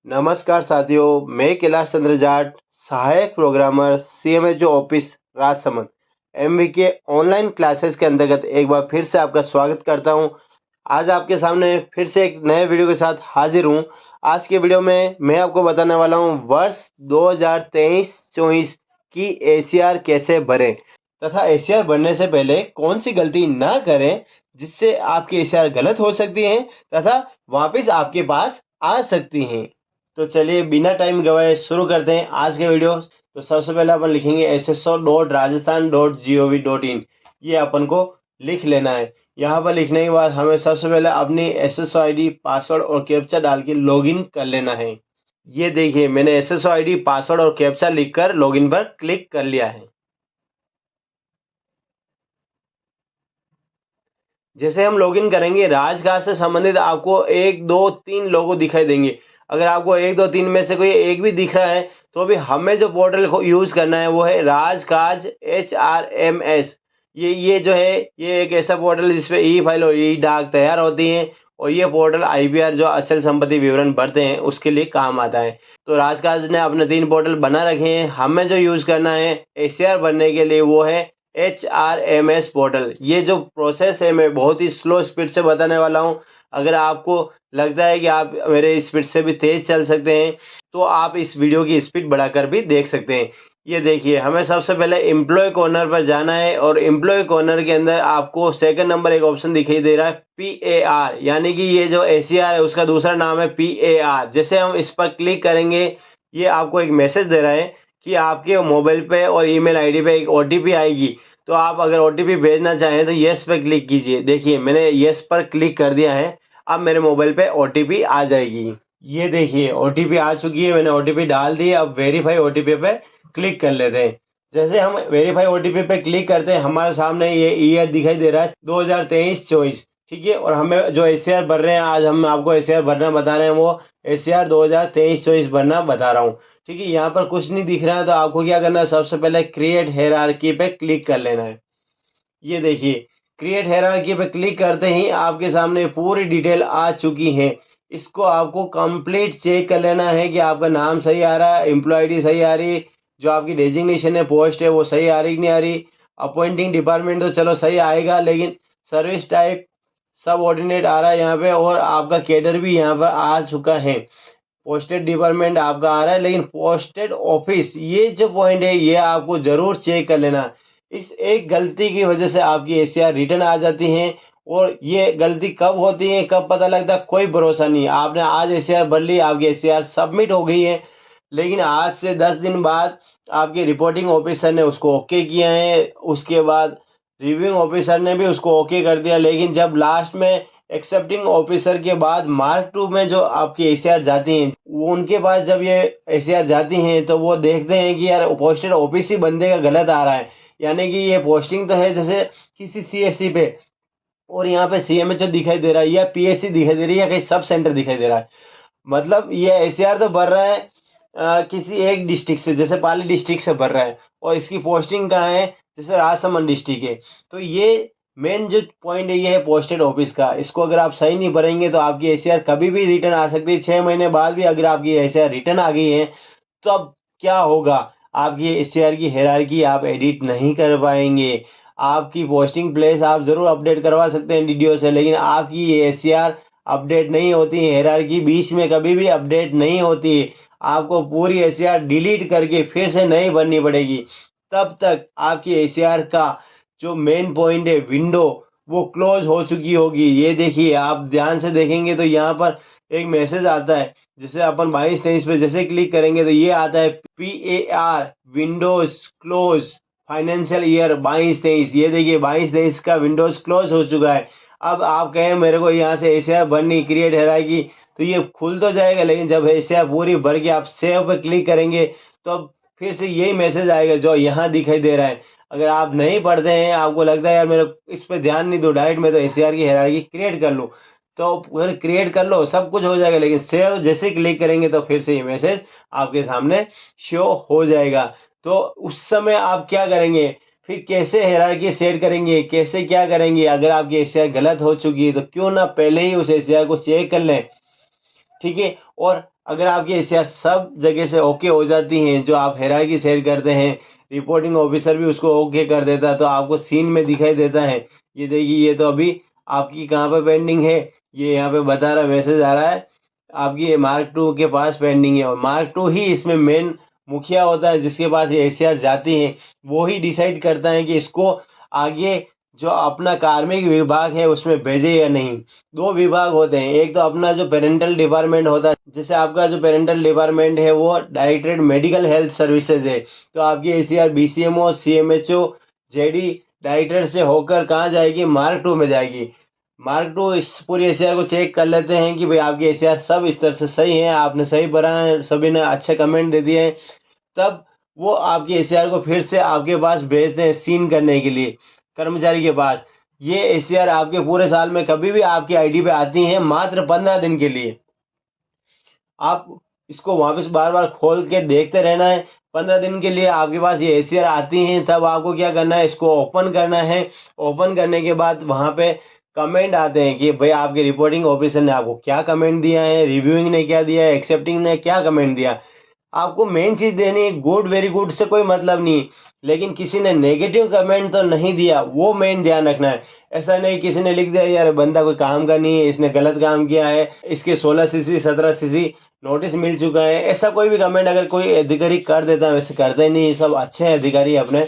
नमस्कार साथियों, मैं कैलाश चंद्र जाट, सहायक programmer CMHO office Rajsamand MVK online classes के अंतर्गत एक बार फिर से आपका स्वागत करता हूं। आज आपके सामने फिर से एक नए वीडियो के साथ हाजिर हूं। आज के वीडियो में मैं आपको बताने वाला हूं वर्ष 2023-24 की एसीआर कैसे भरें तथा एसीआर भरने से पहले कौन सी गलती ना करें जिससे आपकी एसीआर गलत हो सकती है तथा वापस आपके पास आ सकती हैं। तो चलिए बिना टाइम गवाए शुरू करते हैं आज के वीडियो। तो सबसे पहले अपन लिखेंगे sso.rajasthan.gov.in। ये अपन को लिख लेना है। यहाँ पर लिखने के बाद हमें सबसे पहले अपनी एसएसओ आईडी, पासवर्ड और कैप्चा डाल के लॉगिन कर लेना है। ये देखिए मैंने एसएसओ आईडी, पासवर्ड और कैप्चा लिखकर लॉगिन पर क्लिक कर लिया है। जैसे हम लॉगिन करेंगे राजकाज से संबंधित आपको 1, 2, 3 लोगो दिखाई देंगे। अगर आपको 1, 2, 3 में से कोई एक भी दिख रहा है तो अभी हमें जो पोर्टल को यूज़ करना है वो है राजकाज HRMS। ये जो है ये एक ऐसा पोर्टल है जिसपे ई फाइल और ई डाक तैयार होती हैं और ये पोर्टल आईपीआर जो अचल संपत्ति विवरण भरते हैं उसके लिए काम आता है। तो राजकाज ने अपने 3 पोर्टल बना रखे हैं। हमें जो यूज़ करना है एसीआर भरने के लिए वो है HRMS पोर्टल। ये जो प्रोसेस है मैं बहुत ही स्लो स्पीड से बताने वाला हूँ। अगर आपको लगता है कि आप मेरे स्पीड से भी तेज़ चल सकते हैं तो आप इस वीडियो की स्पीड बढ़ाकर भी देख सकते हैं। ये देखिए हमें सबसे पहले एम्प्लॉय कॉर्नर पर जाना है और एम्प्लॉय कॉर्नर के अंदर आपको सेकंड नंबर एक ऑप्शन दिखाई दे रहा है PAR, यानी कि ये जो एसीआर है उसका दूसरा नाम है PAR। जैसे हम इस पर क्लिक करेंगे ये आपको एक मैसेज दे रहा है कि आपके मोबाइल पे और ईमेल आईडी पे एक ओटीपी आएगी। तो आप अगर ओटीपी भेजना चाहें तो येस पे क्लिक कीजिए। देखिए मैंने येस पर क्लिक कर दिया है। अब मेरे मोबाइल पे ओटीपी आ जाएगी। ये देखिए ओटीपी आ चुकी है, मैंने ओटीपी डाल दी। अब वेरीफाई ओटीपी पे क्लिक कर लेते हैं। जैसे हम वेरीफाई ओटीपी पे क्लिक करते हैं हमारे सामने ये ईयर दिखाई दे रहा है 2023-24। ठीक है, और हमें जो एसीआर भर रहे हैं आज हम आपको एसीआर भरना बता रहे हैं वो एसीआर 2023-24 भरना बता रहा हूँ। ठीक है, यहाँ पर कुछ नहीं दिख रहा है तो आपको क्या करना है, सबसे पहले क्रिएट हायरार्की पे क्लिक कर लेना है। ये देखिए क्रिएट हायरार्की पे क्लिक करते ही आपके सामने पूरी डिटेल आ चुकी है। इसको आपको कंप्लीट चेक कर लेना है कि आपका नाम सही आ रहा है, एम्प्लॉय आईडी सही आ रही, जो आपकी डेजिग्नेशन है, पोस्ट है वो सही आ रही कि नहीं आ रही। अपॉइंटिंग डिपार्टमेंट तो चलो सही आएगा, लेकिन सर्विस टाइप सब ऑर्डिनेट आ रहा है यहाँ पे और आपका कैडर भी यहाँ पर आ चुका है। पोस्टेड डिपार्टमेंट आपका आ रहा है, लेकिन पोस्टेड ऑफिस ये जो पॉइंट है ये आपको ज़रूर चेक कर लेना। इस एक गलती की वजह से आपकी एसीआर रिटर्न आ जाती हैं और ये गलती कब होती है कब पता लगता है कोई भरोसा नहीं। आपने आज एसीआर भर ली, आपकी एसीआर सबमिट हो गई है, लेकिन आज से 10 दिन बाद आपके रिपोर्टिंग ऑफिसर ने उसको ओके किया है, उसके बाद रिव्यूइंग ऑफिसर ने भी उसको ओके कर दिया, लेकिन जब लास्ट में एक्सेप्टिंग ऑफिसर के बाद मार्क 2 में जो आपकी एसीआर जाती हैं वो उनके पास जब ये एसीआर जाती हैं तो वो देखते हैं कि यार पोस्टेड ऑफिस ही बंदे का गलत आ रहा है, यानी कि ये पोस्टिंग तो है जैसे किसी सीएससी पे और यहाँ पे सीएमएचओ दिखाई दे रहा है या पीएससी दिखाई दे रही है या कहीं सब सेंटर दिखाई दे रहा है। मतलब ये एसीआर तो भर रहा है किसी एक डिस्ट्रिक्ट से, जैसे पाली डिस्ट्रिक्ट से भर रहा है और इसकी पोस्टिंग कहाँ है, जैसे राजसमंद डिस्ट्रिक्ट है। तो ये मेन जो पॉइंट है ये है पोस्टेड ऑफिस का। इसको अगर आप सही नहीं भरेंगे तो आपकी एसीआर कभी भी रिटर्न आ सकती है। 6 महीने बाद भी अगर आपकी एसीआर रिटर्न आ गई है तो अब क्या होगा, आपकी एसीआर की हायरार्की आप एडिट नहीं कर पाएंगे। आपकी पोस्टिंग प्लेस आप ज़रूर अपडेट करवा सकते हैं डीडीओ से, लेकिन आपकी ये एसीआर अपडेट नहीं होती है। हायरार्की बीच में कभी भी अपडेट नहीं होती है। आपको पूरी एसीआर डिलीट करके फिर से नई भरनी पड़ेगी। तब तक आपकी एसीआर का जो मेन पॉइंट है विंडो वो क्लोज हो चुकी होगी। ये देखिए आप ध्यान से देखेंगे तो यहाँ पर एक मैसेज आता है, जैसे अपन 22-23 पे जैसे क्लिक करेंगे तो ये आता है PAR Windows close financial year 22-23। ये देखिए 22-23 का विंडोज क्लोज हो चुका है। अब आप कहें मेरे को यहाँ से एसीआर भरनी क्रिएट हायरार्की तो ये खुल तो जाएगा, लेकिन जब एसीआर पूरी भर के आप सेव पे क्लिक करेंगे तो अब फिर से यही मैसेज आएगा जो यहाँ दिखाई दे रहा है। अगर आप नहीं पढ़ते हैं, आपको लगता है यार मेरे इस पे ध्यान नहीं दूँ, डायरेक्ट मैं तो एसीआर की हायरार्की क्रिएट कर लूँ, तो फिर क्रिएट कर लो सब कुछ हो जाएगा, लेकिन सेव जैसे क्लिक करेंगे तो फिर से ये मैसेज आपके सामने शो हो जाएगा। तो उस समय आप क्या करेंगे, फिर कैसे हायरार्की सेट करेंगे, कैसे क्या करेंगे। अगर आपकी एसीआर गलत हो चुकी है तो क्यों ना पहले ही उस एसीआर को चेक कर लें। ठीक है, और अगर आपकी एसीआर सब जगह से ओके हो जाती हैं, जो आप हायरार्की सेट करते हैं, रिपोर्टिंग ऑफिसर भी उसको ओके कर देता है, तो आपको सीन में दिखाई देता है। ये देखिए, ये तो अभी आपकी कहाँ पे पेंडिंग है, ये यहाँ पे बता रहा मैसेज आ रहा है आपकी ये मार्क टू के पास पेंडिंग है। और मार्क टू ही इसमें मेन मुखिया होता है, जिसके पास ये एसीआर जाती है, वो ही डिसाइड करता है कि इसको आगे जो अपना कार्मिक विभाग है उसमें भेजे या नहीं। दो विभाग होते हैं, एक तो अपना जो पेरेंटल डिपार्टमेंट होता है, जैसे आपका जो पेरेंटल डिपार्टमेंट है वो डायरेक्टरेट मेडिकल हेल्थ सर्विसेज है, तो आपकी ACR BCMO CMHO JD director से होकर कहाँ जाएगी, मार्क टू में जाएगी। मार्क टू इस पूरी एसीआर को चेक कर लेते हैं कि भाई आपकी एसीआर सब इस तरह से सही है, आपने सही भरा है, सभी ने अच्छे कमेंट दे दिए हैं, तब वो आपकी एसीआर को फिर से आपके पास भेजते हैं सीन करने के लिए कर्मचारी के पास। ये एसीआर आपके पूरे साल में कभी भी आपकी आईडी पे आती हैं, मात्र 15 दिन के लिए। आप इसको वापस बार बार खोल के देखते रहना है। 15 दिन के लिए आपके पास ये एसीआर आती हैं, तब आपको क्या करना है, इसको ओपन करना है। ओपन करने के बाद वहाँ पे कमेंट आते हैं कि भाई आपके रिपोर्टिंग ऑफिसर ने आपको क्या कमेंट दिया है, रिव्यूइंग ने क्या दिया है, एक्सेप्टिंग ने क्या कमेंट दिया। आपको मेन चीज़ देनी है, गुड वेरी गुड से कोई मतलब नहीं, लेकिन किसी ने नेगेटिव कमेंट तो नहीं दिया, वो मेन ध्यान रखना है। ऐसा नहीं किसी ने लिख दिया यार बंदा कोई काम का नहीं है, इसने गलत काम किया है, इसके 16 सीसी 17 सीसी नोटिस मिल चुका है, ऐसा कोई भी कमेंट अगर कोई अधिकारी कर देता है, वैसे करते नहीं, सब अच्छे हैं अधिकारी अपने,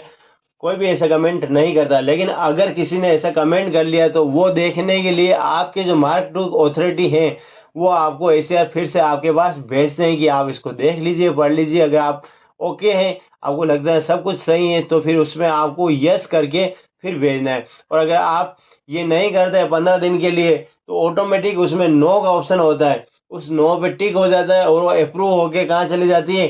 कोई भी ऐसा कमेंट नहीं करता। लेकिन अगर किसी ने ऐसा कमेंट कर लिया तो वो देखने के लिए आपके जो मार्क टू अथॉरिटी है वो आपको एसीआर फिर से आपके पास भेजते हैं कि आप इसको देख लीजिए, पढ़ लीजिए। अगर आप ओके हैं, आपको लगता है सब कुछ सही है, तो फिर उसमें आपको यस करके फिर भेजना है। और अगर आप ये नहीं करते हैं 15 दिन के लिए, तो ऑटोमेटिक उसमें नो का ऑप्शन होता है, उस नो पे टिक हो जाता है और वो अप्रूव होके कहाँ चली जाती है,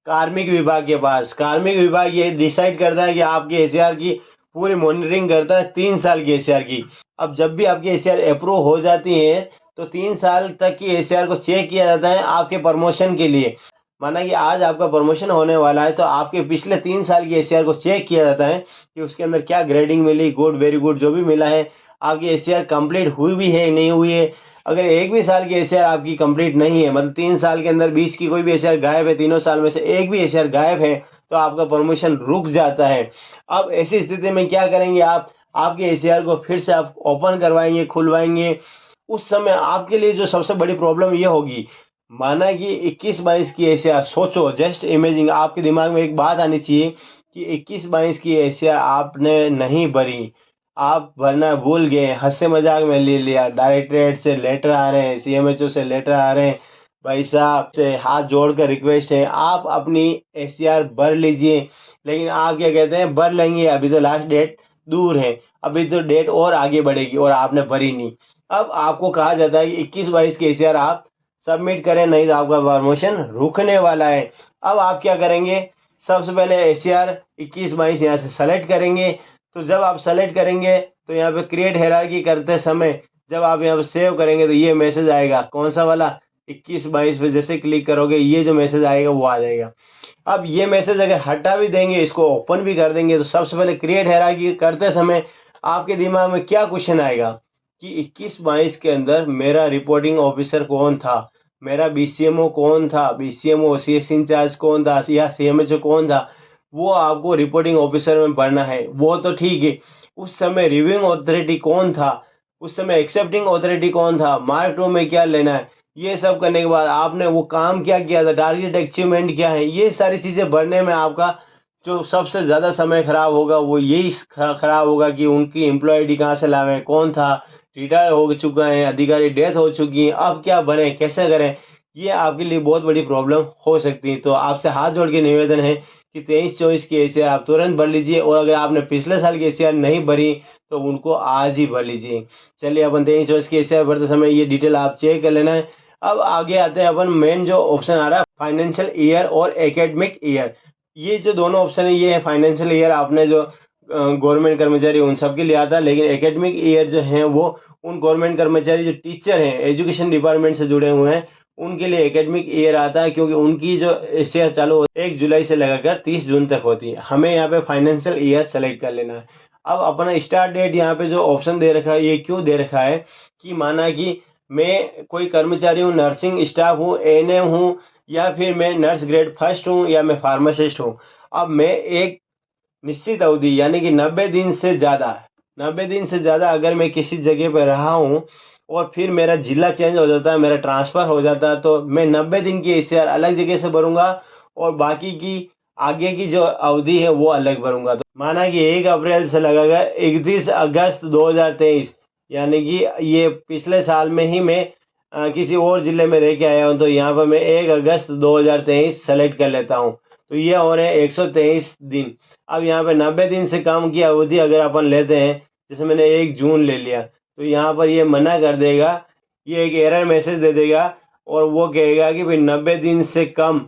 कार्मिक विभाग के पास। कार्मिक विभाग ये डिसाइड करता है कि आपकी एसीआर की पूरी मॉनिटरिंग करता है 3 साल की एसीआर की। अब जब भी आपकी एसीआर अप्रूव हो जाती है तो 3 साल तक की एसीआर को चेक किया जाता है आपके प्रमोशन के लिए। माना कि आज आपका प्रमोशन होने वाला है, तो आपके पिछले 3 साल की एसीआर को चेक किया जाता है कि उसके अंदर क्या ग्रेडिंग मिली, गुड वेरी गुड जो भी मिला है, आपकी एसीआर कंप्लीट हुई भी है नहीं हुई है। अगर एक भी साल की एसीआर आपकी कंप्लीट नहीं है, मतलब 3 साल के अंदर 20 की कोई भी एसीआर गायब है, तीनों साल में से एक भी एसीआर गायब है, तो आपका प्रमोशन रुक जाता है। अब ऐसी स्थिति में क्या करेंगे आप, आपके एसीआर को फिर से आप ओपन करवाएंगे, खुलवाएंगे। उस समय आपके लिए जो सबसे बड़ी प्रॉब्लम ये होगी, माना कि 21-22 की एसीआर, सोचो जस्ट इमेजिंग, आपके दिमाग में एक बात आनी चाहिए कि 21-22 की एसीआर आपने नहीं भरी, आप भरना भूल गए, हंसे मजाक में ले लिया, डायरेक्टरेट से लेटर आ रहे हैं, सीएमएचओ से लेटर आ रहे हैं, भाई साहब से हाथ जोड़कर रिक्वेस्ट है आप अपनी एसीआर भर लीजिए। लेकिन आप क्या कहते हैं, भर लेंगे, अभी तो लास्ट डेट दूर है, अभी तो डेट और आगे बढ़ेगी, और आपने भरी नहीं। अब आपको कहा जाता है कि 21-22 की एसीआर आप सबमिट करें, नहीं तो आपका प्रमोशन रुकने वाला है। अब आप क्या करेंगे, सबसे पहले एसीआर 21-22 यहाँ से सेलेक्ट करेंगे। तो जब आप सेलेक्ट करेंगे तो यहाँ पे क्रिएट हायरार्की करते समय जब आप यहाँ पे सेव करेंगे तो ये मैसेज आएगा, कौन सा वाला, 21-22 पे जैसे क्लिक करोगे ये जो मैसेज आएगा वो आ जाएगा। अब ये मैसेज अगर हटा भी देंगे, इसको ओपन भी कर देंगे, तो सबसे पहले क्रिएट हायरार्की करते समय आपके दिमाग में क्या क्वेश्चन आएगा कि 21-22 के अंदर मेरा रिपोर्टिंग ऑफिसर कौन था, मेरा बीसीएमओ कौन था, बीसीएमओ सीएस इंचार्ज कौन था, या सीएमएचओ कौन था, वो आपको रिपोर्टिंग ऑफिसर में पढ़ना है। वो तो ठीक है, उस समय रिव्यूइंग अथॉरिटी कौन था, उस समय एक्सेप्टिंग अथॉरिटी कौन था, मार्क टू में क्या लेना है, ये सब करने के बाद आपने वो काम क्या किया था, टारगेट अचीवमेंट क्या है, ये सारी चीज़ें भरने में आपका जो सबसे ज़्यादा समय खराब होगा वो यही खराब होगा कि उनकी एम्प्लॉय आईडी कहाँ से लावें, कौन था, रिटायर हो चुका है, अधिकारी डेथ हो चुकी है, अब क्या बने, कैसे करें, ये आपके लिए बहुत बड़ी प्रॉब्लम हो सकती है। तो आपसे हाथ जोड़ के निवेदन है कि 23-24 की एसीआर आप तुरंत भर लीजिए, और अगर आपने पिछले साल की एसीआर नहीं भरी तो उनको आज ही भर लीजिए। चलिए अपन 23-24 की एसीआर भरते समय ये डिटेल आप चेक कर लेना है। अब आगे आते हैं अपन, मेन जो ऑप्शन आ रहा है फाइनेंशियल ईयर और एकेडमिक ईयर, ये जो दोनों ऑप्शन है, ये है फाइनेंशियल ईयर आपने जो गवर्नमेंट कर्मचारी उन सब के लिए आता है, लेकिन एकेडमिक ईयर जो है वो उन गवर्नमेंट कर्मचारी जो टीचर हैं, एजुकेशन डिपार्टमेंट से जुड़े हुए हैं, उनके लिए एकेडमिक ईयर आता है, क्योंकि उनकी जो एसीआर चालू होती है 1 जुलाई से लगाकर 30 जून तक होती है। हमें यहाँ पे फाइनेंशियल ईयर सेलेक्ट कर लेना है। अब अपना स्टार्ट डेट यहाँ पे जो ऑप्शन दे रखा है, ये क्यों दे रखा है कि माना कि मैं कोई कर्मचारी हूँ, नर्सिंग स्टाफ हूँ, एएनएम हूँ, या फिर मैं नर्स ग्रेड फर्स्ट हूँ, या मैं फार्मासिस्ट हूँ। अब मैं एक निश्चित अवधि यानी कि 90 दिन से ज़्यादा अगर मैं किसी जगह पे रहा हूँ और फिर मेरा ज़िला चेंज हो जाता है, मेरा ट्रांसफ़र हो जाता है, तो मैं 90 दिन की एसीआर अलग जगह से भरूँगा और बाकी की आगे की जो अवधि है वो अलग भरूँगा। तो माना कि 1 अप्रैल से लगाकर 31 अगस्त 2023, यानी कि ये पिछले साल में ही मैं किसी और ज़िले में रह के आया हूँ, तो यहाँ पर मैं 1 अगस्त 2023 सेलेक्ट कर लेता हूँ। तो ये हो रहे हैं 123 दिन। अब यहाँ पे 90 दिन से कम की अवधि अगर अपन लेते हैं, जैसे मैंने 1 जून ले लिया, तो यहाँ पर ये मना कर देगा, ये एक एरर मैसेज दे देगा और वो कहेगा कि भाई 90 दिन से कम,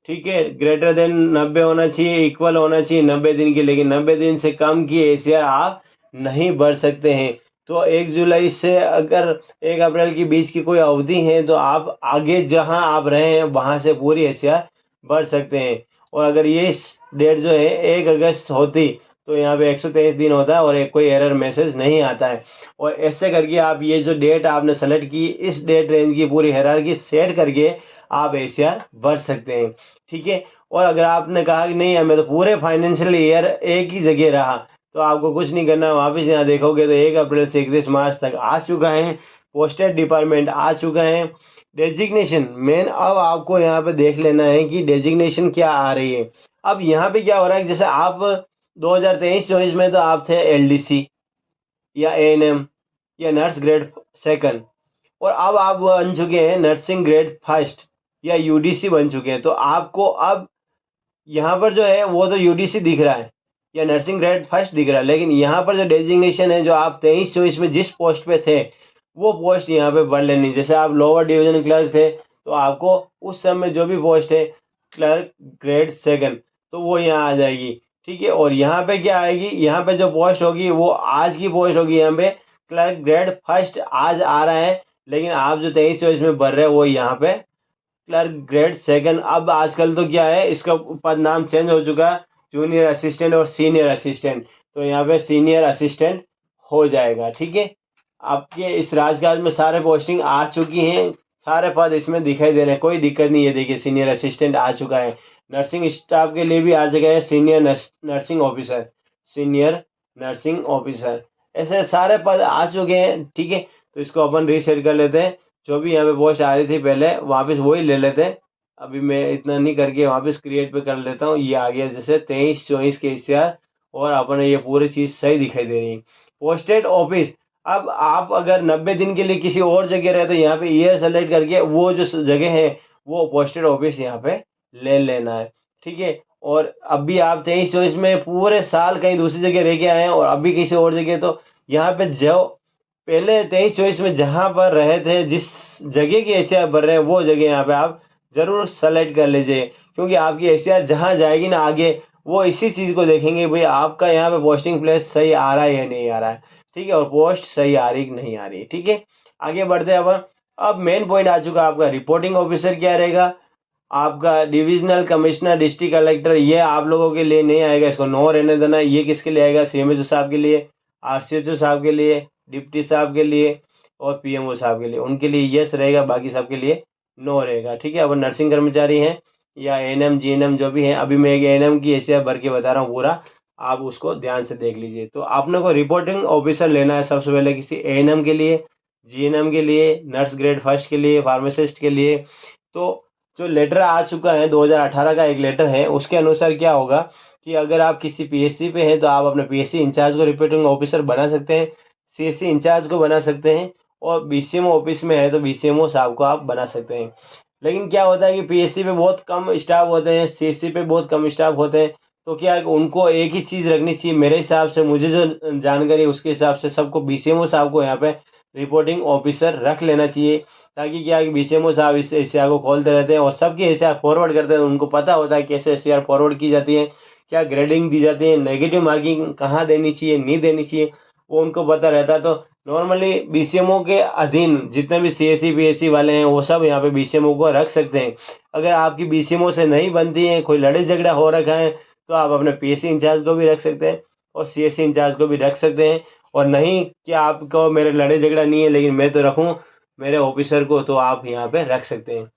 ठीक है, ग्रेटर देन 90 होना चाहिए, इक्वल होना चाहिए 90 दिन की, लेकिन 90 दिन से कम की एसीआर आप नहीं भर सकते हैं। तो 1 जुलाई से अगर 1 अप्रैल के बीच की कोई अवधि है, तो आप आगे जहां आप रहे हैं वहां से पूरी एसीआर भर सकते हैं। और अगर ये डेट जो है 1 अगस्त होती, तो यहाँ पे 123 दिन होता है और एक कोई एरर मैसेज नहीं आता है। और ऐसे करके आप ये जो डेट आपने सेलेक्ट की, इस डेट रेंज की पूरी हायरार्की सेट करके आप एसीआर भर सकते हैं, ठीक है। और अगर आपने कहा कि नहीं हमें तो पूरे फाइनेंशियल ईयर एक ही जगह रहा, तो आपको कुछ नहीं करना, वापस यहाँ देखोगे तो 1 अप्रैल से 31 मार्च तक आ चुका है, पोस्टेड डिपार्टमेंट आ चुका है। डेजिग्नेशन मेन अब आपको यहाँ पे देख लेना है कि डेजिग्नेशन क्या आ रही है। अब यहाँ पे क्या हो रहा है, जैसे आप 2023-24 में तो आप थे एलडीसी या एएनएम या नर्स ग्रेड सेकंड, और अब आप बन चुके हैं नर्सिंग ग्रेड फर्स्ट या यूडीसी बन चुके हैं। तो आपको अब यहाँ पर जो है वो तो यूडीसी दिख रहा है या नर्सिंग ग्रेड फर्स्ट दिख रहा है, लेकिन यहाँ पर जो डेजिग्नेशन है, जो आप 23-24 में जिस पोस्ट पे थे वो पोस्ट यहाँ पे भर लेनी। जैसे आप लोअर डिवीजन क्लर्क थे, तो आपको उस समय जो भी पोस्ट है क्लर्क ग्रेड सेकंड, तो वो यहाँ आ जाएगी, ठीक है। और यहाँ पे क्या आएगी, यहाँ पे जो पोस्ट होगी वो आज की पोस्ट होगी। यहाँ पे क्लर्क ग्रेड फर्स्ट आज आ रहा है, लेकिन आप जो 23-24 में भर रहे हो वो यहाँ पे क्लर्क ग्रेड सेकंड। अब आजकल तो क्या है, इसका पद नाम चेंज हो चुका है, जूनियर असिस्टेंट और सीनियर असिस्टेंट, तो यहाँ पे सीनियर असिस्टेंट हो जाएगा, ठीक है। आपके इस राजकाज में सारे पोस्टिंग आ चुकी हैं, सारे पद इसमें दिखाई दे रहे हैं, कोई दिक्कत नहीं है। देखिए सीनियर असिस्टेंट आ चुका है, नर्सिंग स्टाफ के लिए भी आ चुका है senior nursing officer, senior nursing officer, ऐसे सारे पद आ चुके हैं, ठीक है। तो इसको अपन रीसेट कर लेते हैं, जो भी यहाँ पे पोस्ट आ रही थी पहले वापस वही ले लेते हैं। अभी मैं इतना नहीं करके वापस क्रिएट पे कर लेता हूँ, ये आ गया जैसे 23-24 के एसीआर, और अपने ये पूरी चीज़ सही दिखाई दे रही है। पोस्टेड ऑफिस, अब आप अगर 90 दिन के लिए किसी और जगह रहे, तो यहाँ पे ईयर सेलेक्ट करके वो जो जगह है वो पोस्टेड ऑफिस यहाँ पे ले लेना है, ठीक है। और अभी आप 23-24 में पूरे साल कहीं दूसरी जगह रह के आए हैं और अभी किसी और जगह, तो यहाँ पे जो पहले 23-24 में जहाँ पर रहे थे, जिस जगह की एशिया भर रहे हैं, वो जगह यहाँ पे आप जरूर सेलेक्ट कर लीजिए, क्योंकि आपकी एशिया जहाँ जाएगी ना आगे, वो इसी चीज़ को देखेंगे भाई आपका यहाँ पे पोस्टिंग प्लेस सही आ रहा है या नहीं आ रहा है, ठीक है, और पोस्ट सही आ रही कि नहीं आ रही है, ठीक है। आगे बढ़ते हैं अपन। अब मेन पॉइंट आ चुका आपका रिपोर्टिंग ऑफिसर क्या रहेगा, आपका डिविजनल कमिश्नर, डिस्ट्रिक्ट कलेक्टर, ये आप लोगों के लिए नहीं आएगा, इसको नो रहने देना। ये किसके लिए आएगा, सीएमएचओ साहब के लिए, आरसीएचओ साहब के लिए, डिप्टी साहब के लिए और पीएमओ साहब के लिए, उनके लिए यस रहेगा, बाकी सब के लिए नो रहेगा, ठीक है। अब नर्सिंग कर्मचारी हैं या एएनएम जीएनएम जो भी हैं, अभी मैं एक एएनएम की एशिया भर के बता रहा हूँ पूरा, आप उसको ध्यान से देख लीजिए। तो आपने को रिपोर्टिंग ऑफिसर लेना है सबसे पहले किसी एएनएम के लिए, जीएनएम के लिए, नर्स ग्रेड फर्स्ट के लिए, फार्मासिस्ट के लिए। तो जो लेटर आ चुका है 2018 का एक लेटर है, उसके अनुसार क्या होगा कि अगर आप किसी पीएससी पे हैं, तो आप अपने पीएससी इंचार्ज को रिपोर्टिंग ऑफिसर बना सकते हैं, सीएससी इंचार्ज को बना सकते हैं, और बीसीएमओ ऑफिस में है तो बीसीएमओ साहब को आप बना सकते हैं। लेकिन क्या होता है कि पीएससी पे बहुत कम स्टाफ होते हैं, सीएससी पे बहुत कम स्टाफ होते हैं, तो क्या है, उनको एक ही चीज़ रखनी चाहिए मेरे हिसाब से, मुझे जो जानकारी है उसके हिसाब से सबको बीसीएमओ साहब को यहाँ पे रिपोर्टिंग ऑफिसर रख लेना चाहिए, ताकि क्या है कि बीसीएमओ साहब इस एशिया को खोलते रहते हैं और सबकी एशिया फॉरवर्ड करते हैं, उनको पता होता है कैसे एशिया फॉरवर्ड की जाती है, क्या ग्रेडिंग दी जाती है, नेगेटिव मार्किंग कहाँ देनी चाहिए नहीं देनी चाहिए, वो उनको पता रहता है। तो नॉर्मली बीसीएमओ के अधीन जितने भी सीएससी पीएससी वाले हैं वो सब यहाँ पे बीसीएमओ को रख सकते हैं। अगर आपकी बीसीएमओ से नहीं बनती है, कोई लड़ाई झगड़ा हो रखा है, तो आप अपने पीएससी इंचार्ज को भी रख सकते हैं और सीएससी इंचार्ज को भी रख सकते हैं। और नहीं कि आपको मेरे लड़ाई झगड़ा नहीं है लेकिन मैं तो रखूँ, मेरे ऑफिसर को, तो आप यहाँ पे रख सकते हैं।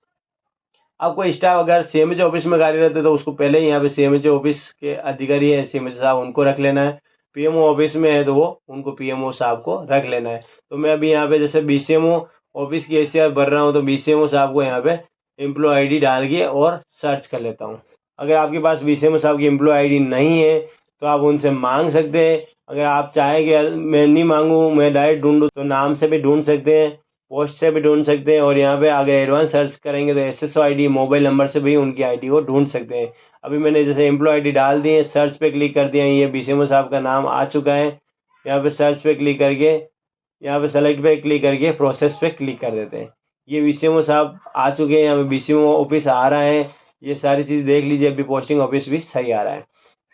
अब कोई स्टाफ अगर सीएमएचओ ऑफिस में कार्यरत है तो उसको पहले ही यहाँ पे सीएमएचओ ऑफिस के अधिकारी है सीएमएचओ साहब, उनको रख लेना है। पीएमओ ऑफिस में है तो वो उनको पीएमओ साहब को रख लेना है। तो मैं अभी यहाँ पे जैसे बीसीएमओ ऑफिस की हैसियत भर रहा हूँ, तो बीसीएमओ साहब को यहाँ पे एम्प्लॉय आईडी डाल के और सर्च कर लेता हूँ। अगर आपके पास बीसीएमओ साहब की एम्प्लॉय आईडी नहीं है तो आप उनसे मांग सकते हैं। अगर आप चाहें कि मैं नहीं मांगूँ, मैं डायरेक्ट ढूंढूँ, तो नाम से भी ढूंढ सकते हैं, पोस्ट से भी ढूंढ सकते हैं, और यहाँ पे अगर एडवांस सर्च करेंगे तो एसएसओ आईडी मोबाइल नंबर से भी उनकी आईडी को ढूंढ सकते हैं। अभी मैंने जैसे एम्प्लॉय आईडी डाल दी है, सर्च पे क्लिक कर दिया, ये बीसीएमओ साहब का नाम आ चुका है। यहाँ पे सर्च पे क्लिक करके, यहाँ पे सेलेक्ट पे क्लिक करके प्रोसेस पे क्लिक कर देते हैं। ये बीसीएमओ साहब आ चुके हैं, यहाँ पे बीसीएमओ ऑफिस आ रहा है। ये सारी चीज़ देख लीजिए, अभी पोस्टिंग ऑफिस भी सही आ रहा है।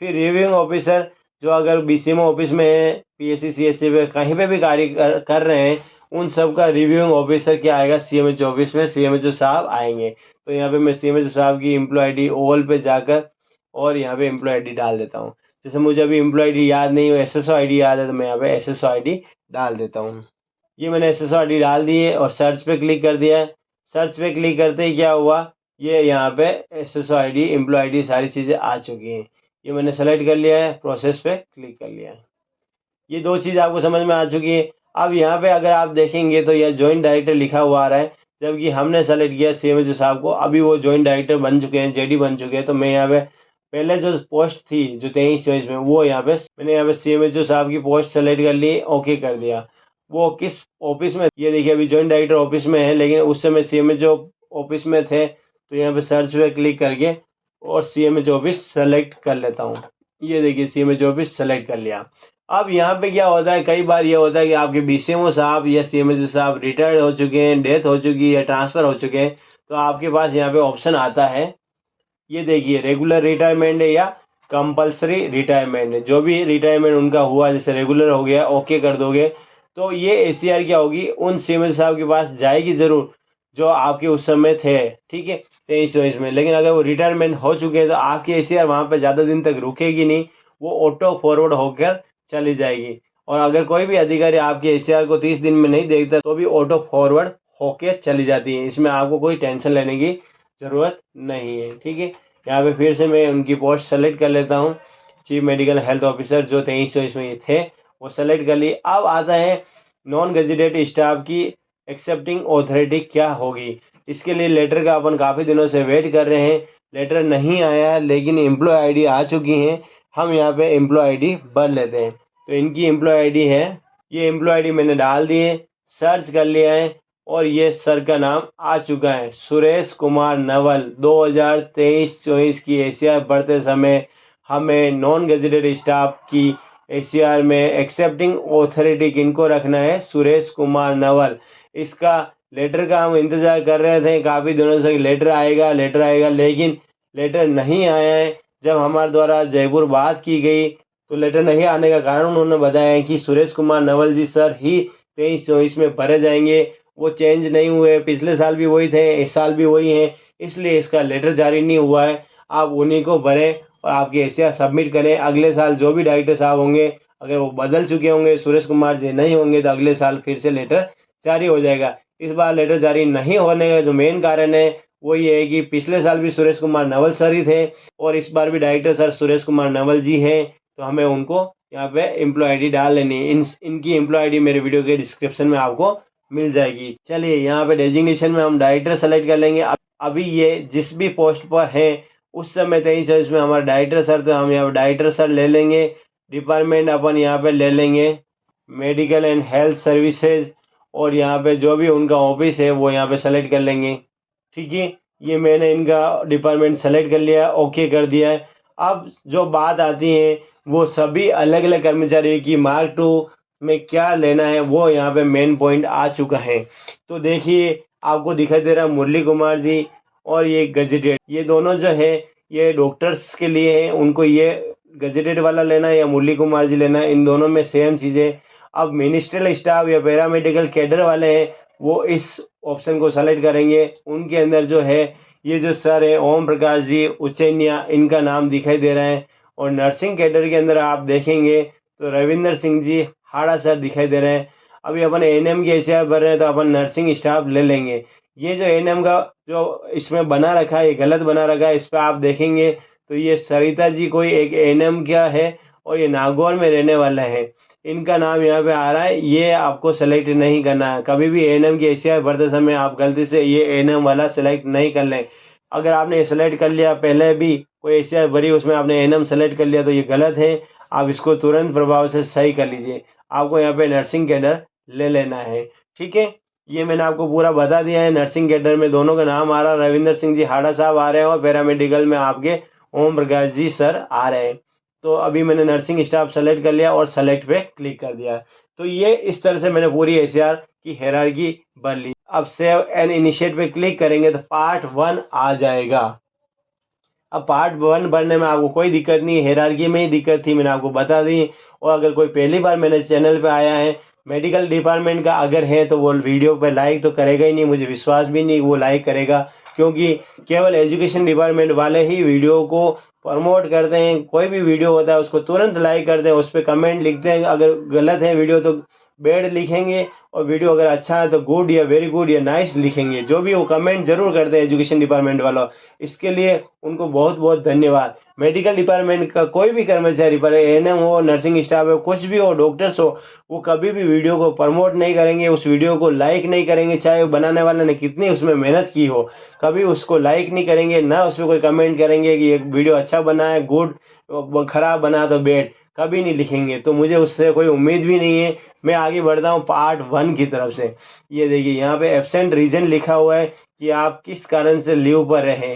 फिर रिव्यूइंग ऑफिसर, जो अगर बीसीएमओ ऑफिस में है, पीएससी सीएससी पे कहीं पे भी कार्य कर रहे हैं, उन सब का रिव्यूइंग ऑफिसर क्या आएगा, सीएमएचओ ऑफिस में सीएमएचओ साहब आएंगे। तो यहाँ पे मैं सीएमएचओ साहब की एम्प्लॉय आईडी ऑल पे जाकर और यहाँ पे एम्प्लॉय आईडी डाल देता हूँ। जैसे मुझे अभी एम्प्लॉय आईडी याद नहीं है, एसएसओ आईडी याद है, तो मैं यहाँ पे एसएसओ आईडी डाल देता हूँ। ये मैंने एसएसओ आईडी डाल दी है और सर्च पे क्लिक कर दिया है। सर्च पे क्लिक करते ही क्या हुआ, ये यहाँ पे एसएसओ आईडी, एम्प्लॉय आईडी, सारी चीज़ें आ चुकी हैं। ये मैंने सेलेक्ट कर लिया है, प्रोसेस पे क्लिक कर लिया है। ये दो चीज़ आपको समझ में आ चुकी है। अब यहाँ पे अगर आप देखेंगे तो यह जॉइंट डायरेक्टर लिखा हुआ आ रहा है, जबकि हमने सेलेक्ट किया सीएमएचओ साहब को। अभी वो जॉइंट डायरेक्टर बन चुके हैं, जेडी बन चुके हैं। तो मैं यहाँ पे पहले जो पोस्ट थी जो 23-24 में, वो यहाँ पे मैंने यहाँ पे सीएमएचओ साहब की पोस्ट सेलेक्ट कर ली, ओके कर दिया। वो किस ऑफिस में, ये देखिए अभी जॉइंट डायरेक्टर ऑफिस में है, लेकिन उस समय सीएमएचओ ऑफिस में थे। तो यहाँ पे सर्च पे क्लिक करके और सीएमएचओ ऑफिस सेलेक्ट कर लेता हूँ। ये देखिए सीएमएचओ ऑफिस सेलेक्ट कर लिया। अब यहाँ पे क्या होता है, कई बार ये होता है कि आपके बीसीएमओ साहब या सीएमएचओ साहब रिटायर्ड हो चुके हैं, डेथ हो चुकी है, ट्रांसफ़र हो चुके हैं, तो आपके पास यहाँ पे ऑप्शन आता है। ये देखिए रेगुलर रिटायरमेंट है या कंपलसरी रिटायरमेंट है। जो भी रिटायरमेंट उनका हुआ, जैसे रेगुलर हो गया, ओके कर दोगे तो ये एसीआर क्या होगी, उन सीएमएचओ साहब के पास जाएगी ज़रूर जो आपके उस समय थे, ठीक है, 23-24 में। लेकिन अगर वो रिटायरमेंट हो चुके हैं तो आपकी एसीआर वहाँ पे ज़्यादा दिन तक रुकेगी नहीं, वो ऑटो फॉरवर्ड होकर चली जाएगी। और अगर कोई भी अधिकारी आपके एसीआर को 30 दिन में नहीं देखता तो भी ऑटो फॉरवर्ड होके चली जाती है। इसमें आपको कोई टेंशन लेने की ज़रूरत नहीं है, ठीक है। यहाँ पे फिर से मैं उनकी पोस्ट सेलेक्ट कर लेता हूँ। चीफ मेडिकल हेल्थ ऑफिसर जो 23-24 में ये थे, वो सेलेक्ट कर लिए। अब आता है नॉन गजेटेड स्टाफ की एक्सेप्टिंग ऑथोरिटी क्या होगी। इसके लिए लेटर का अपन काफ़ी दिनों से वेट कर रहे हैं, लेटर नहीं आया है, लेकिन एम्प्लॉय आईडी आ चुकी हैं। हम यहाँ पे एम्प्लॉय आईडी भर लेते हैं। तो इनकी एम्प्लॉय आईडी है, ये एम्प्लॉय आईडी मैंने डाल दी है, सर्च कर लिया है, और ये सर का नाम आ चुका है, सुरेश कुमार नवल। 2023-24 की एसीआर बढ़ते समय हमें नॉन गजेटेड स्टाफ की एसीआर में एक्सेप्टिंग ऑथोरिटी किनको रखना है, सुरेश कुमार नवल। इसका लेटर का हम इंतज़ार कर रहे थे काफ़ी दिनों से, लेटर आएगा लेटर आएगा, लेकिन लेटर नहीं आया है। जब हमारे द्वारा जयपुर बात की गई तो लेटर नहीं आने का कारण उन्होंने बताया है कि सुरेश कुमार नवल जी सर ही 23-24 में भरे जाएंगे, वो चेंज नहीं हुए, पिछले साल भी वही थे, इस साल भी वही हैं, इसलिए इसका लेटर जारी नहीं हुआ है। आप उन्हीं को भरें और आपकी एसीआर सबमिट करें। अगले साल जो भी डायरेक्टर साहब होंगे, अगर वो बदल चुके होंगे, सुरेश कुमार जी नहीं होंगे, तो अगले साल फिर से लेटर जारी हो जाएगा। इस बार लेटर जारी नहीं होने का जो मेन कारण है वो ये है कि पिछले साल भी सुरेश कुमार नवल सर ही थे और इस बार भी डायरेक्टर सर सुरेश कुमार नवल जी हैं। तो हमें उनको यहाँ पे एम्प्लॉय आईडी डाल लेनी है। इनकी एम्प्लॉय आईडी मेरे वीडियो के डिस्क्रिप्शन में आपको मिल जाएगी। चलिए यहाँ पे डेजिग्नेशन में हम डायरेक्टर सेलेक्ट कर लेंगे। अभी ये जिस भी पोस्ट पर हैं, उस समय 23-24 में हमारा डायरेक्टर सर, तो हम यहाँ पर डायरेक्टर सर ले लेंगे। डिपार्टमेंट अपन यहाँ पे ले लेंगे मेडिकल एंड हेल्थ सर्विसेज, और यहाँ पे जो भी उनका ऑफिस है वो यहाँ पे सेलेक्ट कर लेंगे, ठीक है। ये मैंने इनका डिपार्टमेंट सेलेक्ट कर लिया, ओके कर दिया है। अब जो बात आती है वो सभी अलग अलग कर्मचारियों की मार्क 2 में क्या लेना है, वो यहाँ पे मेन पॉइंट आ चुका है। तो देखिए आपको दिखाई दे रहा है मुरली कुमार जी और ये गजेटेड, ये दोनों जो है ये डॉक्टर्स के लिए हैं, उनको ये गजेटेड वाला लेना है या मुरली कुमार जी लेना है, इन दोनों में सेम चीज़ें। अब मिनिस्ट्रियल स्टाफ या पैरामेडिकल कैडर वाले हैं वो इस ऑप्शन को सेलेक्ट करेंगे। उनके अंदर जो है ये जो सर है ओम प्रकाश जी उचैनिया, इनका नाम दिखाई दे रहा है। और नर्सिंग कैडर के अंदर आप देखेंगे तो रविंदर सिंह जी हाड़ा सर दिखाई दे रहे हैं। अभी अपन एएनएम की एसीआर भर रहे हैं तो अपन नर्सिंग स्टाफ ले लेंगे। ये जो एएनएम का जो इसमें बना रखा है, ये गलत बना रखा है। इस पर आप देखेंगे तो ये सरिता जी कोई एक एएनएम क्या है और ये नागौर में रहने वाला है, इनका नाम यहाँ पे आ रहा है। ये आपको सेलेक्ट नहीं करना है। कभी भी एएनएम की एसीआर भरते समय आप गलती से ये एएनएम वाला सेलेक्ट नहीं कर लें। अगर आपने सेलेक्ट कर लिया, पहले भी कोई एसीआर भरी उसमें आपने एएनएम सेलेक्ट कर लिया, तो ये गलत है। आप इसको तुरंत प्रभाव से सही कर लीजिए। आपको यहाँ पे नर्सिंग कैडर ले लेना है, ठीक है। ये मैंने आपको पूरा बता दिया है। नर्सिंग कैडर में दोनों का नाम आ रहा है, रविंदर सिंह जी हाड़ा साहब आ रहे हैं और पैरामेडिकल में आपके ओम प्रकाश जी सर आ रहे हैं। तो अभी मैंने नर्सिंग स्टाफ सेलेक्ट कर लिया और सेलेक्ट पे क्लिक कर दिया। तो ये इस तरह से मैंने पूरी एसीआर की हायरार्की भर ली। अब सेव एंड इनिशिएट पे क्लिक करेंगे तो पार्ट 1 आ जाएगा। अब पार्ट 1 भरने में आपको कोई दिक्कत नहीं, हायरार्की में ही दिक्कत थी, मैंने आपको बता दी। और अगर कोई पहली बार मेरे चैनल पे आया है, मेडिकल डिपार्टमेंट का अगर है, तो वो वीडियो पे लाइक तो करेगा ही नहीं, मुझे विश्वास भी नहीं वो लाइक करेगा, क्योंकि केवल एजुकेशन डिपार्टमेंट वाले ही वीडियो को प्रमोट करते हैं। कोई भी वीडियो होता है उसको तुरंत लाइक करते हैं, उस पर कमेंट लिखते हैं। अगर गलत है वीडियो तो बैड लिखेंगे, और वीडियो अगर अच्छा है तो गुड या वेरी गुड या नाइस लिखेंगे। जो भी वो कमेंट जरूर करते हैं एजुकेशन डिपार्टमेंट वालों, इसके लिए उनको बहुत बहुत धन्यवाद। मेडिकल डिपार्टमेंट का कोई भी कर्मचारी, पर एएनएम हो, नर्सिंग स्टाफ हो, कुछ भी हो, डॉक्टर्स हो, वो कभी भी वीडियो को प्रमोट नहीं करेंगे, उस वीडियो को लाइक नहीं करेंगे, चाहे वो बनाने वाले ने कितनी उसमें मेहनत की हो, कभी उसको लाइक नहीं करेंगे, ना उस पर कोई कमेंट करेंगे कि ये वीडियो अच्छा बना है गुड, खराब बना तो बैड, कभी नहीं लिखेंगे। तो मुझे उससे कोई उम्मीद भी नहीं है। मैं आगे बढ़ता हूँ पार्ट 1 की तरफ से। ये देखिए यहाँ पे एब्सेंट रीजन लिखा हुआ है कि आप किस कारण से लीव पर रहे।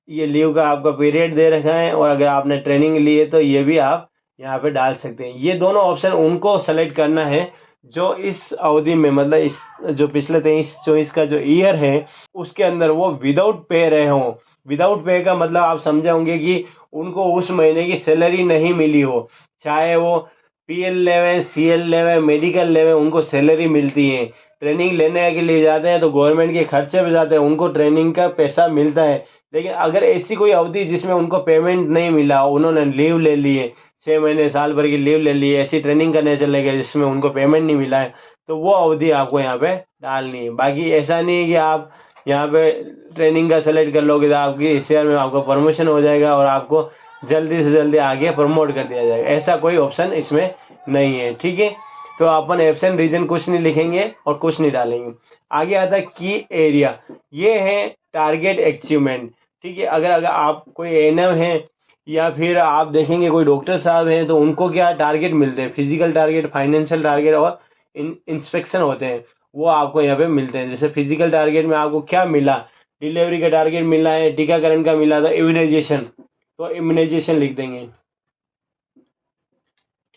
ये लीव का आपका पीरियड दे रखा है, और अगर आपने ट्रेनिंग ली है तो ये भी आप यहाँ पे डाल सकते हैं। ये दोनों ऑप्शन उनको सेलेक्ट करना है जो इस अवधि में, मतलब इस जो पिछले 23-24 का जो ईयर है उसके अंदर वो विदाउट पे रहे हों। विदाउट पे का मतलब आप समझे होंगे कि उनको उस महीने की सैलरी नहीं मिली हो, चाहे वो पीएल लेवें, सीएल लेवें, मेडिकल लेवें, उनको सैलरी मिलती है। ट्रेनिंग लेने के लिए जाते हैं तो गवर्नमेंट के खर्चे पे जाते हैं, उनको ट्रेनिंग का पैसा मिलता है। लेकिन अगर ऐसी कोई अवधि जिसमें उनको पेमेंट नहीं मिला, उन्होंने लीव ले लिए, 6 महीने साल भर की लीव ले ली, ऐसी ट्रेनिंग करने चले गए जिसमें उनको पेमेंट नहीं मिला है, तो वो अवधि आपको यहाँ पे डालनी है। बाकी ऐसा नहीं है कि आप यहाँ पे ट्रेनिंग का सेलेक्ट कर लोगे तो आपकी एसीआर में आपको प्रमोशन हो जाएगा और आपको जल्दी से जल्दी आगे प्रमोट कर दिया जाएगा। ऐसा कोई ऑप्शन इसमें नहीं है, ठीक है। तो अपन एब्सेंट रीजन कुछ नहीं लिखेंगे और कुछ नहीं डालेंगे। आगे आता है की एरिया, ये है टारगेट अचीवमेंट, ठीक है। अगर आप कोई एएनएम है या फिर आप देखेंगे कोई डॉक्टर साहब हैं, तो उनको क्या टारगेट मिलते हैं, फिजिकल टारगेट, फाइनेंशियल टारगेट और इंस्पेक्शन होते हैं, वो आपको यहाँ पे मिलते हैं। जैसे फिजिकल टारगेट में आपको क्या मिला, डिलीवरी का टारगेट मिला है, टीकाकरण का मिला था, इम्यूनाइजेशन, तो इम्यूनाइजेशन लिख देंगे,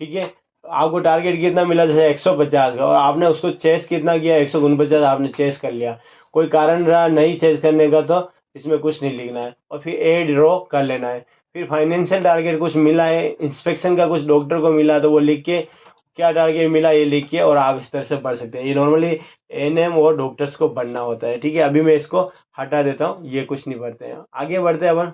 ठीक है। आपको टारगेट कितना मिला, जैसे 150 का, और आपने उसको चेस कितना किया, 149 आपने चेस कर लिया। कोई कारण रहा नहीं चेस करने का तो इसमें कुछ नहीं लिखना है, और फिर एड रो कर लेना है। फिर फाइनेंशियल टारगेट कुछ मिला है, इंस्पेक्शन का कुछ डॉक्टर को मिला तो वो लिख के, क्या टारगेट मिला ये लिख के, और आप इस तरह से पढ़ सकते हैं। ये नॉर्मली एएनएम और डॉक्टर्स को पढ़ना होता है, ठीक है। अभी मैं इसको हटा देता हूँ, ये कुछ नहीं पढ़ते हैं। आगे बढ़ते हैं अपन।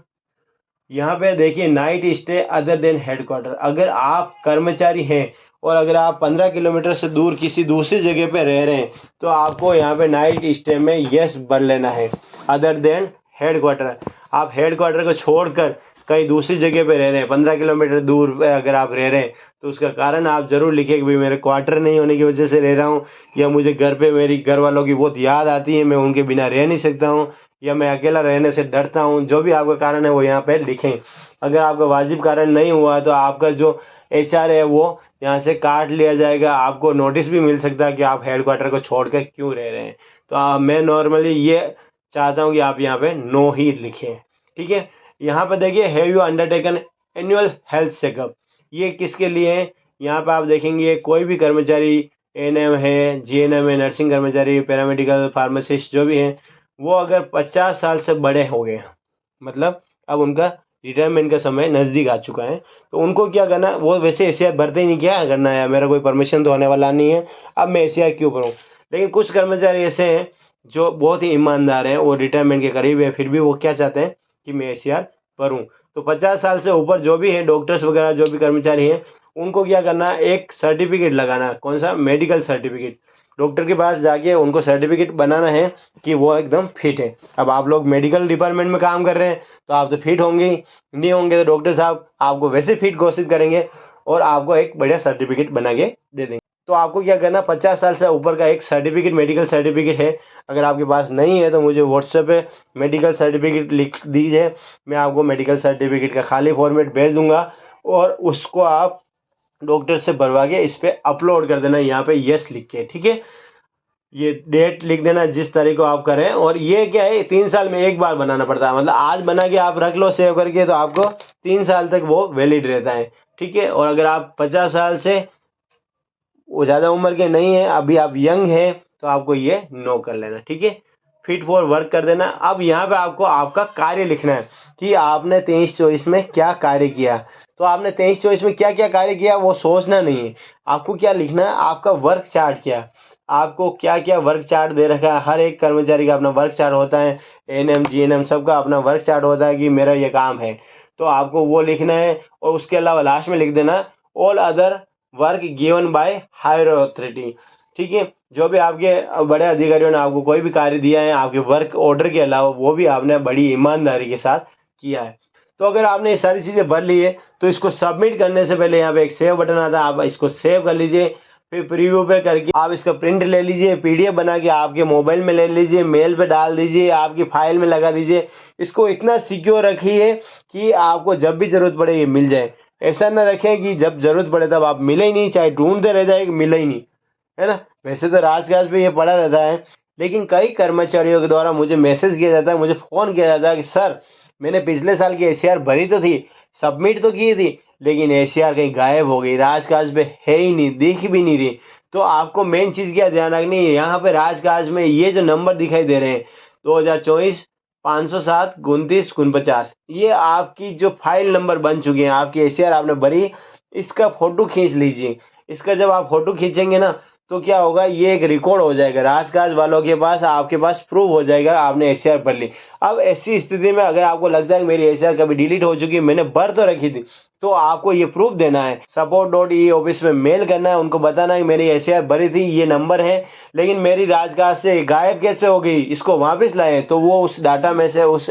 यहाँ पे देखिए night stay other than headquarter. अगर आप कर्मचारी हैं और अगर आप 15 किलोमीटर से दूर किसी दूसरी जगह पे रह रहे हैं, तो आपको यहाँ पे नाइट स्टे में यस भर लेना है, अदर देन हेडक्वार्टर। आप हेडक्वार्टर को छोड़कर कहीं दूसरी जगह पे रह रहे हैं, 15 किलोमीटर दूर पे अगर आप रह रहे हैं, तो उसका कारण आप जरूर लिखें कि भाई मेरे क्वार्टर नहीं होने की वजह से रह रहा हूँ, या मुझे घर पे मेरी घर वालों की बहुत याद आती है, मैं उनके बिना रह नहीं सकता हूँ, या मैं अकेला रहने से डरता हूँ। जो भी आपका कारण है वो यहाँ पे लिखें। अगर आपका वाजिब कारण नहीं हुआ तो आपका जो एचआर है वो यहाँ से काट लिया जाएगा, आपको नोटिस भी मिल सकता है कि आप हेडक्वार्टर को छोड़कर क्यों रह रहे हैं। तो मैं नॉर्मली ये चाहता हूँ कि आप यहाँ पे नो ही लिखें, ठीक है। यहाँ पे देखिए have you undertaken annual health checkup, ये किसके लिए है। यहाँ पे आप देखेंगे कोई भी कर्मचारी, एएनएम है, जीएनएम है, नर्सिंग कर्मचारी, पैरामेडिकल, फार्मासिस्ट जो भी हैं, वो अगर 50 साल से बड़े हो गए, मतलब अब उनका रिटायरमेंट का समय नज़दीक आ चुका है, तो उनको क्या करना, वो वैसे एसीआर भरते ही नहीं, क्या करना है, मेरा कोई परमिशन तो होने वाला नहीं है, अब मैं एसीआर क्यों करूँ। लेकिन कुछ कर्मचारी ऐसे हैं जो बहुत ही ईमानदार हैं, वो रिटायरमेंट के करीब है, फिर भी वो क्या चाहते हैं कि मैं एसीआर भरूँ। तो 50 साल से ऊपर जो भी है, डॉक्टर्स वगैरह जो भी कर्मचारी हैं, उनको क्या करना है, एक सर्टिफिकेट लगाना है। कौन सा? Medical certificate. डॉक्टर के पास जाके उनको सर्टिफिकेट बनाना है कि वो एकदम फिट है। अब आप लोग मेडिकल डिपार्टमेंट में काम कर रहे हैं तो आप तो फिट होंगे ही, नहीं होंगे तो डॉक्टर साहब आपको वैसे फिट घोषित करेंगे और आपको एक बढ़िया सर्टिफिकेट बना के दे देंगे। तो आपको क्या करना, 50 साल से ऊपर का एक सर्टिफिकेट, मेडिकल सर्टिफिकेट है, अगर आपके पास नहीं है तो मुझे व्हाट्सएप पे मेडिकल सर्टिफिकेट लिख दीजिए। मैं आपको मेडिकल सर्टिफिकेट का खाली फॉर्मेट भेज दूंगा और उसको आप डॉक्टर से भरवा के इस पे अपलोड कर देना, यहाँ पे यस लिख के, ठीक है। ये डेट लिख देना जिस तारीख को आप करें। और ये क्या है, 3 साल में एक बार बनाना पड़ता है, मतलब आज बना के आप रख लो सेव करके तो आपको 3 साल तक वो वैलिड रहता है, ठीक है। और अगर आप 50 साल से वो ज़्यादा उम्र के नहीं है, अभी आप यंग हैं, तो आपको ये नो कर लेना, ठीक है। फिट फॉर वर्क कर देना। अब यहाँ पे आपको आपका कार्य लिखना है कि आपने 23-24 में क्या कार्य किया। तो आपने 23-24 में क्या क्या कार्य किया वो सोचना नहीं है, आपको क्या लिखना है, आपका वर्क चार्ट क्या, आपको क्या क्या वर्क चार्ट दे रखा है। हर एक कर्मचारी का अपना वर्क चार्ट होता है, एएनएम जीएनएम सबका अपना वर्क चार्ट होता है कि मेरा ये काम है, तो आपको वो लिखना है। और उसके अलावा लास्ट में लिख देना all other work given by higher authority, ठीक है। जो भी आपके बड़े अधिकारियों ने आपको कोई भी कार्य दिया है आपके वर्क ऑर्डर के अलावा, वो भी आपने बड़ी ईमानदारी के साथ किया है। तो अगर आपने ये सारी चीज़ें भर ली है तो इसको सबमिट करने से पहले यहाँ पे एक सेव बटन आता है, आप इसको सेव कर लीजिए। फिर प्रीव्यू पे करके आप इसका प्रिंट ले लीजिए, पीडीएफ बना के आपके मोबाइल में ले लीजिए, मेल पे डाल दीजिए, आपकी फाइल में लगा दीजिए। इसको इतना सिक्योर रखिए कि आपको जब भी ज़रूरत पड़े ये मिल जाए। ऐसा ना रखें कि जब ज़रूरत पड़े तब आप मिले ही नहीं, चाहे ढूंढते रह जाए, मिले ही नहीं, है ना। वैसे तो राजकाज पे ये पड़ा रहता है, लेकिन कई कर्मचारियों के द्वारा मुझे मैसेज किया जाता है, मुझे फ़ोन किया जाता है कि सर मैंने पिछले साल की एसीआर भरी तो थी, सबमिट तो की थी, लेकिन एसीआर कहीं गायब हो गई, राजकाज पे है ही नहीं, दिख भी नहीं रही। तो आपको मेन चीज़ क्या ध्यान रखनी है, यहाँ पे राजकाज में ये जो नंबर दिखाई दे रहे हैं 2024 507 29 49, ये आपकी जो फाइल नंबर बन चुकी है, आपकी एसीआर आपने भरी, इसका फोटो खींच लीजिए। इसका जब आप फोटो खींचेंगे ना तो क्या होगा, ये एक रिकॉर्ड हो जाएगा राजकाज वालों के पास, आपके पास प्रूफ हो जाएगा आपने एसीआर भर ली। अब ऐसी स्थिति में अगर आपको लगता है कि मेरी एसीआर कभी डिलीट हो चुकी है, मैंने भर तो रखी थी, तो आपको ये प्रूफ देना है। support.e ऑफिस में मेल करना है, उनको बताना है कि मेरी एसीआर भरी थी, ये नंबर है, लेकिन मेरी राजकाज से गायब कैसे हो गई, इसको वापस लाएं। तो वो उस डाटा में से, उस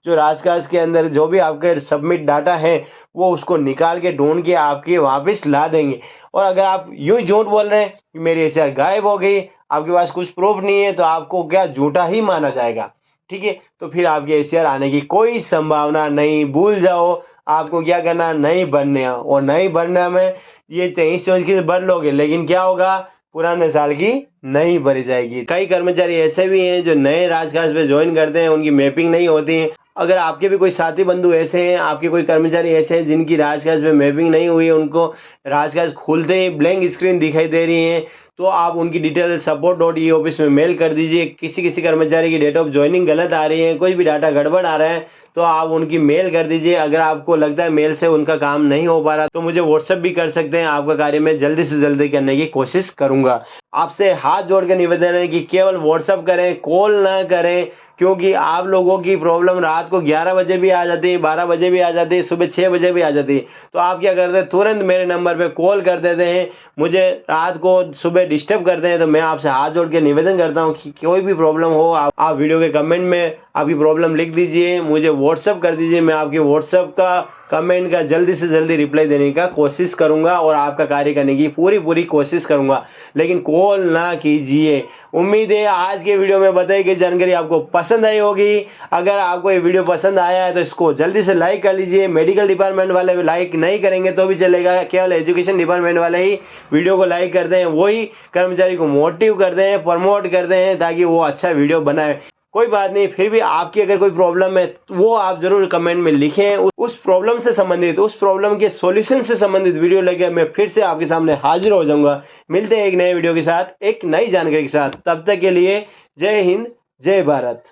जो राजकाज के अंदर जो भी आपके सबमिट डाटा है, वो उसको निकाल के ढूंढ के आपके वापस ला देंगे। और अगर आप यूं ही झूठ बोल रहे हैं कि मेरी एसीआर गायब हो गई, आपके पास कुछ प्रूफ नहीं है, तो आपको क्या झूठा ही माना जाएगा, ठीक है। तो फिर आपके एसीआर आने की कोई संभावना नहीं, भूल जाओ। आपको क्या करना, नहीं भरने, और नहीं भरने में ये 23 की भर लोगे, लेकिन क्या होगा, पुराने साल की नहीं भरी जाएगी। कई कर्मचारी ऐसे भी हैं जो नए राजकाज पे ज्वाइन करते हैं, उनकी मैपिंग नहीं होती है। अगर आपके भी कोई साथी बंधु ऐसे हैं, आपके कोई कर्मचारी ऐसे हैं जिनकी राजकाज पे मैपिंग नहीं हुई है, उनको राजकाज खुलते ही ब्लैंक स्क्रीन दिखाई दे रही है, तो आप उनकी डिटेल support.e ऑफिस में मेल कर दीजिए। किसी किसी कर्मचारी की डेट ऑफ ज्वाइनिंग गलत आ रही है, कोई भी डाटा गड़बड़ आ रहा है, तो आप उनकी मेल कर दीजिए। अगर आपको लगता है मेल से उनका काम नहीं हो पा रहा तो मुझे व्हाट्सएप भी कर सकते हैं, आपका कार्य मैं जल्दी से जल्दी करने की कोशिश करूंगा। आपसे हाथ जोड़ के निवेदन है कि केवल व्हाट्सएप करें, कॉल ना करें, क्योंकि आप लोगों की प्रॉब्लम रात को 11 बजे भी आ जाती है, 12 बजे भी आ जाती है, सुबह 6 बजे भी आ जाती है। तो आप क्या करते हैं, तुरंत मेरे नंबर पे कॉल कर देते हैं, मुझे रात को सुबह डिस्टर्ब करते हैं। तो मैं आपसे हाथ जोड़ के निवेदन करता हूँ कि कोई भी प्रॉब्लम हो, आप वीडियो के कमेंट में आपकी प्रॉब्लम लिख दीजिए, मुझे व्हाट्सअप कर दीजिए। मैं आपके व्हाट्सअप का कमेंट का जल्दी से जल्दी रिप्लाई देने का कोशिश करूंगा और आपका कार्य करने की पूरी कोशिश करूंगा, लेकिन कॉल ना कीजिए। उम्मीद है आज के वीडियो में बताई गई जानकारी आपको पसंद आई होगी। अगर आपको ये वीडियो पसंद आया है तो इसको जल्दी से लाइक कर लीजिए। मेडिकल डिपार्टमेंट वाले भी लाइक नहीं करेंगे तो भी चलेगा, केवल एजुकेशन डिपार्टमेंट वाले ही वीडियो को लाइक करते हैं, वही कर्मचारी को मोटिव करते हैं, प्रमोट करते हैं ताकि वो अच्छा वीडियो बनाए। कोई बात नहीं, फिर भी आपकी अगर कोई प्रॉब्लम है वो आप जरूर कमेंट में लिखें। उस प्रॉब्लम से संबंधित, उस प्रॉब्लम के सॉल्यूशन से संबंधित वीडियो लेकर मैं फिर से आपके सामने हाजिर हो जाऊंगा। मिलते हैं एक नए वीडियो के साथ, एक नई जानकारी के साथ। तब तक के लिए जय हिंद, जय भारत।